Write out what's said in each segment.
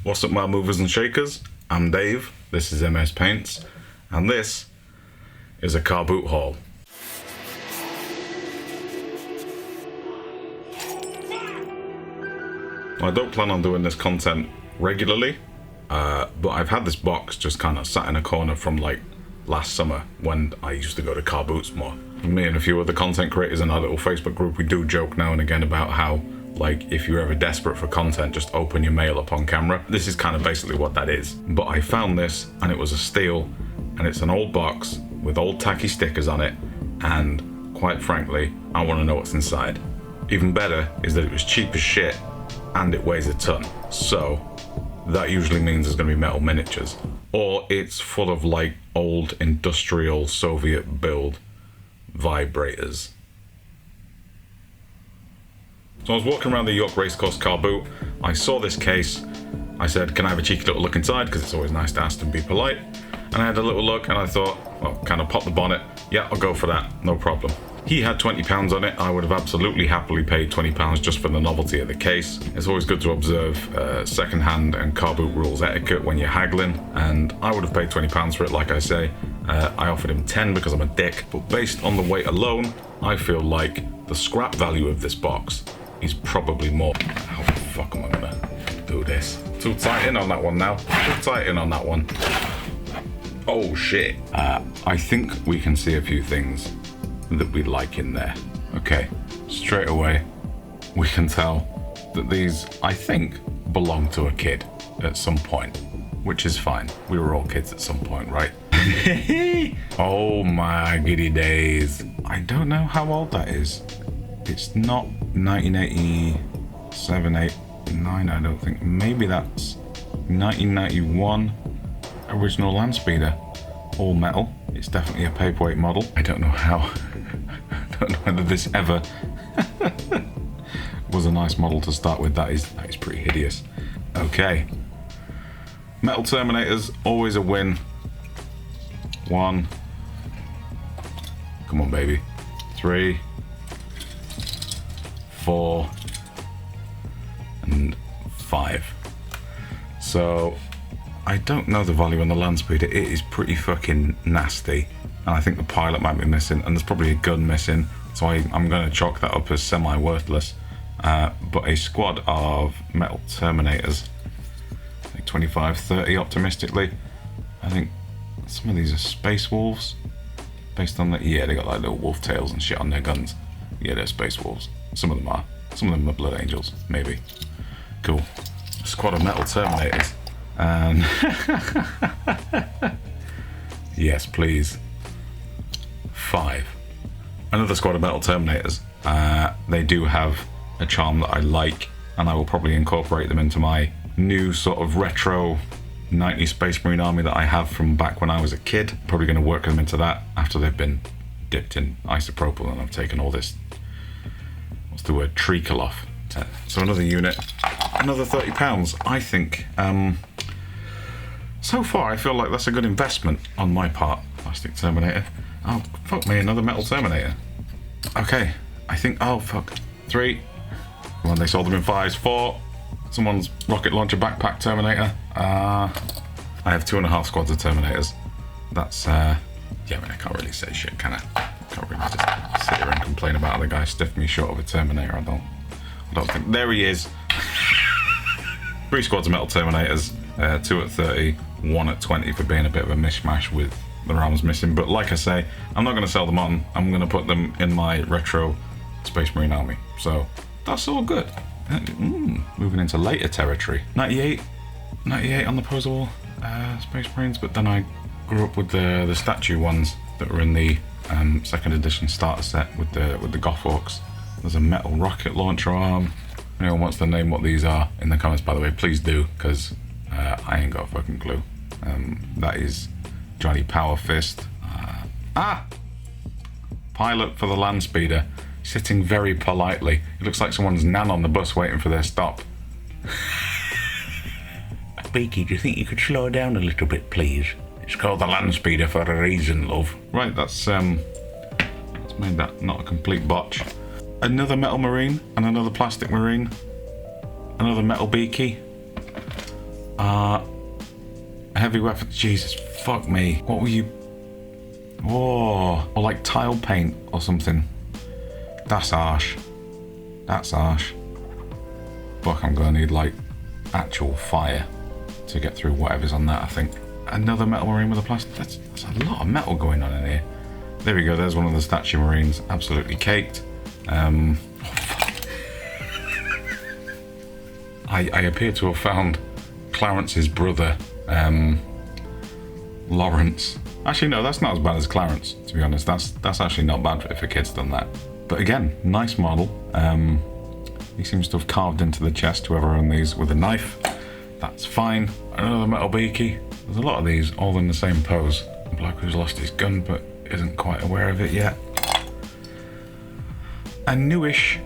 What's up, my movers and shakers? I'm Dave, this is MS Paints, and this is a car boot haul. I don't plan on doing this content regularly, but I've had this box just kind of sat in a corner from like last summer when I used to go to car boots more. Me and a few other content creators in our little Facebook group, we do joke now and again about how, like, if you're ever desperate for content, just open your mail up on camera. This is kind of basically what that is. But I found this and it was a steal, and it's an old box with old tacky stickers on it, and quite frankly, I want to know what's inside. Even better is that it was cheap as shit and it weighs a ton. So that usually means there's going to be metal miniatures, or it's full of like old industrial Soviet build vibrators. So I was walking around the York Racecourse car boot, I saw this case, I said, can I have a cheeky little look inside, because it's always nice to ask and be polite, and I had a little look and I thought, well, kind of pop the bonnet, yeah, I'll go for that, no problem. He had £20 on it. I would have absolutely happily paid £20 just for the novelty of the case. It's always good to observe second-hand and car boot rules etiquette when you're haggling, and I would have paid £20 for it, like I say. I offered him 10 because I'm a dick, but based on the weight alone, I feel like the scrap value of this box is probably more. How the fuck am I gonna do this? Too tight in on that one now. Too tight in on that one. Oh shit. I think we can see a few things that we like in there. Okay, straight away we can tell that these, I think, belong to a kid at some point, which is fine. We were all kids at some point, right? Oh my giddy days. I don't know how old that is. It's not 1987, 8, 9, I don't think. Maybe that's 1991 original land speeder, all metal. It's definitely a paperweight model. I don't know how. I don't know whether this ever was a nice model to start with. That is pretty hideous. Okay. Metal Terminators, always a win. 1. Come on, baby. 3. 4. And 5. So I don't know the value on the land speeder. It is pretty fucking nasty, and I think the pilot might be missing, and there's probably a gun missing, so I'm going to chalk that up as semi-worthless. But a squad of metal Terminators, like 25, 30 optimistically. I think some of these are Space Wolves, based on that. Yeah, they got like little wolf tails and shit on their guns. Yeah, they're Space Wolves. Some of them are. Some of them are Blood Angels, maybe. Cool. A squad of metal Terminators. And yes, please. 5. Another squad of metal Terminators. They do have a charm that I like, and I will probably incorporate them into my new sort of retro 90s Space Marine army that I have from back when I was a kid. Probably going to work them into that after they've been dipped in isopropyl and I've taken all this, what's the word, treacle off. So another unit, another £30. I think so far I feel like that's a good investment on my part. Plastic Terminator. Oh fuck me, another metal Terminator. Okay, I think, oh fuck, 3. Well, they sold them in 5s. 4. Someone's rocket launcher backpack Terminator. I have 2.5 squads of Terminators. That's yeah, I mean, I can't really say shit, can I? Can't really just sit here and complain about the guy stiffed me short of a Terminator. I don't think. There he is. 3 squads of metal Terminators. 2 at 30, 1 at 20 for being a bit of a mishmash with the rounds missing. But like I say, I'm not going to sell them on. I'm going to put them in my retro Space Marine army. So that's all good. Moving into later territory. 98 on the Postal Space Marines, but then I grew up with the statue ones that were in the 2nd edition starter set with the Goth Orcs. There's a metal rocket launcher arm. Anyone wants to name what these are in the comments, by the way, please do, because I ain't got a fucking clue. That is Johnny Power Fist. Pilot for the land speeder, sitting very politely. It looks like someone's nan on the bus waiting for their stop. Beaky, do you think you could slow down a little bit, please? It's called the land speeder for a reason, love. Right, that's made that not a complete botch. Another metal marine and another plastic marine. Another metal beaky. Heavy weapon. Jesus, fuck me. What were you? Whoa. Or like tile paint or something. That's harsh. That's harsh. Fuck, I'm gonna need like actual fire to get through whatever's on that, I think. Another metal marine with a plastic. That's a lot of metal going on in here. There we go, there's one of the statue marines. Absolutely caked. I appear to have found Clarence's brother, Lawrence. Actually, no, that's not as bad as Clarence, to be honest. That's actually not bad if a kid's done that. But again, nice model. He seems to have carved into the chest, whoever owned these, with a knife. That's fine. Another metal beaky. There's a lot of these, all in the same pose. A bloke who's lost his gun, but isn't quite aware of it yet. A newish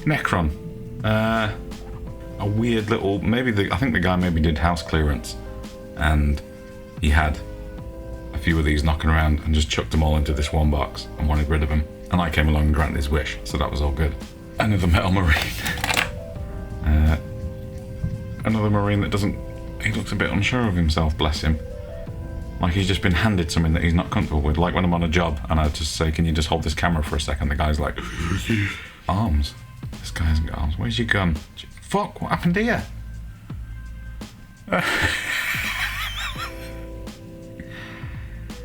Necron. A weird little, I think the guy maybe did house clearance, and he had a few of these knocking around and just chucked them all into this one box and wanted rid of them. And I came along and granted his wish, so that was all good. Another metal marine. Another marine that he looks a bit unsure of himself, bless him. Like he's just been handed something that he's not comfortable with. Like when I'm on a job and I just say, can you just hold this camera for a second? The guy's like, arms. This guy hasn't got arms. Where's your gun? Fuck, what happened here?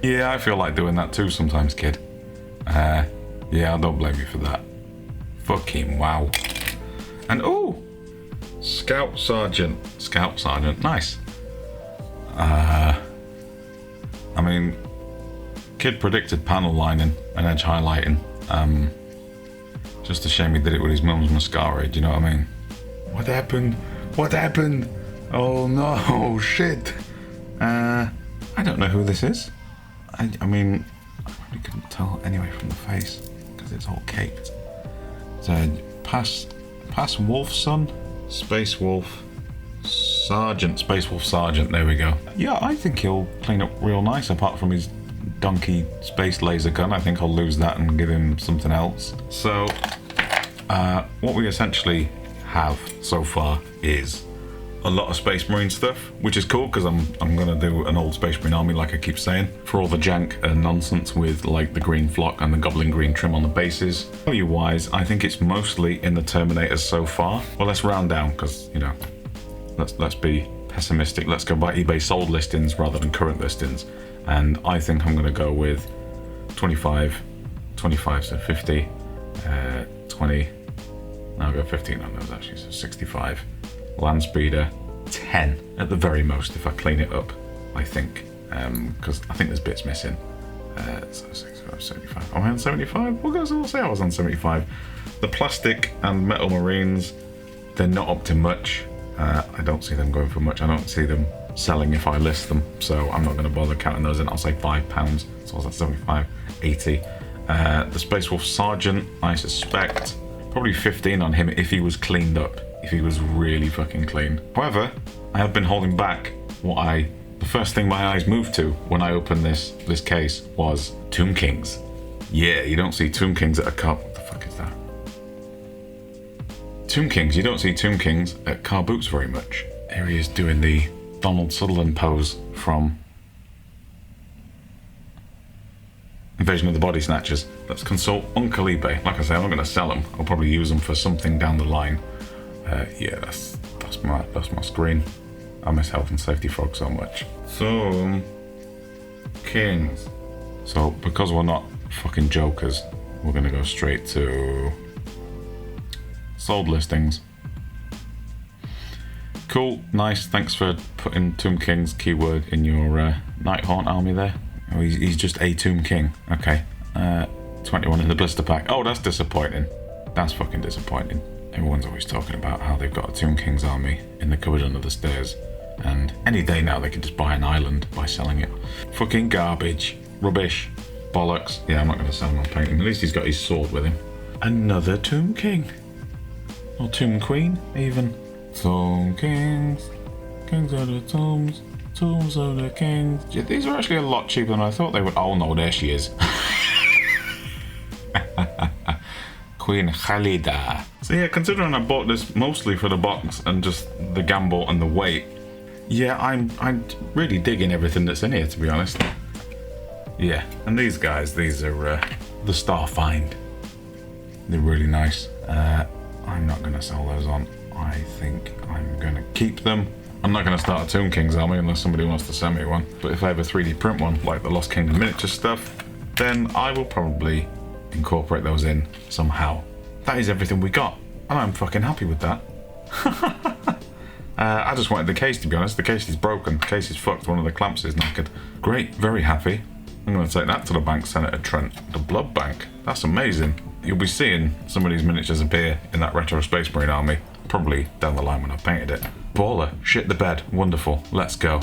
Yeah, I feel like doing that too sometimes, kid. Yeah, I don't blame you for that. Fucking wow. And oh, Scout Sergeant, nice. I mean, kid predicted panel lining and edge highlighting. Just a shame he did it with his mum's mascara, do you know what I mean? What happened? What happened? Oh no, shit. I don't know who this is. I mean, I really couldn't tell anyway from the face, because it's all caked. So, Pass Wolf Son? Space Wolf Sergeant. Space Wolf Sergeant, there we go. Yeah, I think he'll clean up real nice, apart from his donkey space laser gun. I think I'll lose that and give him something else. So, what we essentially have so far is a lot of Space Marine stuff, which is cool because I'm gonna do an old Space Marine army, like I keep saying, for all the jank and nonsense with like the green flock and the goblin green trim on the bases. Value wise, I think it's mostly in the Terminators so far. Well, let's round down because, you know, let's be pessimistic. Let's go by eBay sold listings rather than current listings, and I think I'm gonna go with 25, so 50, 20. No, I'll go 15 on those actually, so 65. Land speeder 10 at the very most if I clean it up, I think, because I think there's bits missing. So 65, 75. Am I on 75? We'll say I was on 75. The plastic and metal marines, they're not up to much. I don't see them going for much. I don't see them selling if I list them, so I'm not going to bother counting those in. I'll say £5, so I was at 75, 80. The Space Wolf Sergeant, I suspect probably 15 on him if he was cleaned up. If he was really fucking clean. However, I have been holding back the first thing my eyes moved to when I opened this case was Tomb Kings. Yeah, you don't see Tomb Kings at a car. What the fuck is that? Tomb Kings, you don't see Tomb Kings at car boots very much. There he is doing the Donald Sutherland pose from Invasion of the Body Snatchers. Let's consult Uncle eBay. Like I say, I'm not going to sell them. I'll probably use them for something down the line. Yeah, that's my screen. I miss health and safety frog so much. So, Kings. So, because we're not fucking jokers, we're gonna go straight to sold listings. Cool, nice. Thanks for putting Tomb King's keyword in your Nighthaunt army there. Oh, he's just a Tomb King. Okay. 21 in the blister pack. Oh, that's disappointing. That's fucking disappointing. Everyone's always talking about how they've got a Tomb King's army in the cupboard under the stairs, and any day now they can just buy an island by selling it. Fucking garbage. Rubbish. Bollocks. Yeah, I'm not going to sell him on painting. At least he's got his sword with him. Another Tomb King. Or Tomb Queen, even. Tomb Kings. Kings of the tombs. Tombs of the kings. Yeah, these are actually a lot cheaper than I thought they would. Oh no, there she is. Queen Khalida. So yeah, considering I bought this mostly for the box and just the gamble and the weight, Yeah, I'm really digging everything that's in here, to be honest. Yeah, and these guys, these are the Starfind. They're really nice. I'm not going to sell those on. I think I'm going to keep them. I'm not going to start a Tomb King's army unless somebody wants to send me one. But if I have a 3D print one, like the Lost Kingdom miniature stuff, then I will probably incorporate those in somehow. That is everything we got, and I'm fucking happy with that. I just wanted the case, to be honest. The case is broken. The case is fucked. One of the clamps is knackered. Great, very happy. I'm going to take that to the bank, Senator Trent. The Blood Bank. That's amazing. You'll be seeing some of these miniatures appear in that Retro Space Marine army. Probably down the line when I've painted it. Baller. Shit the bed. Wonderful. Let's go.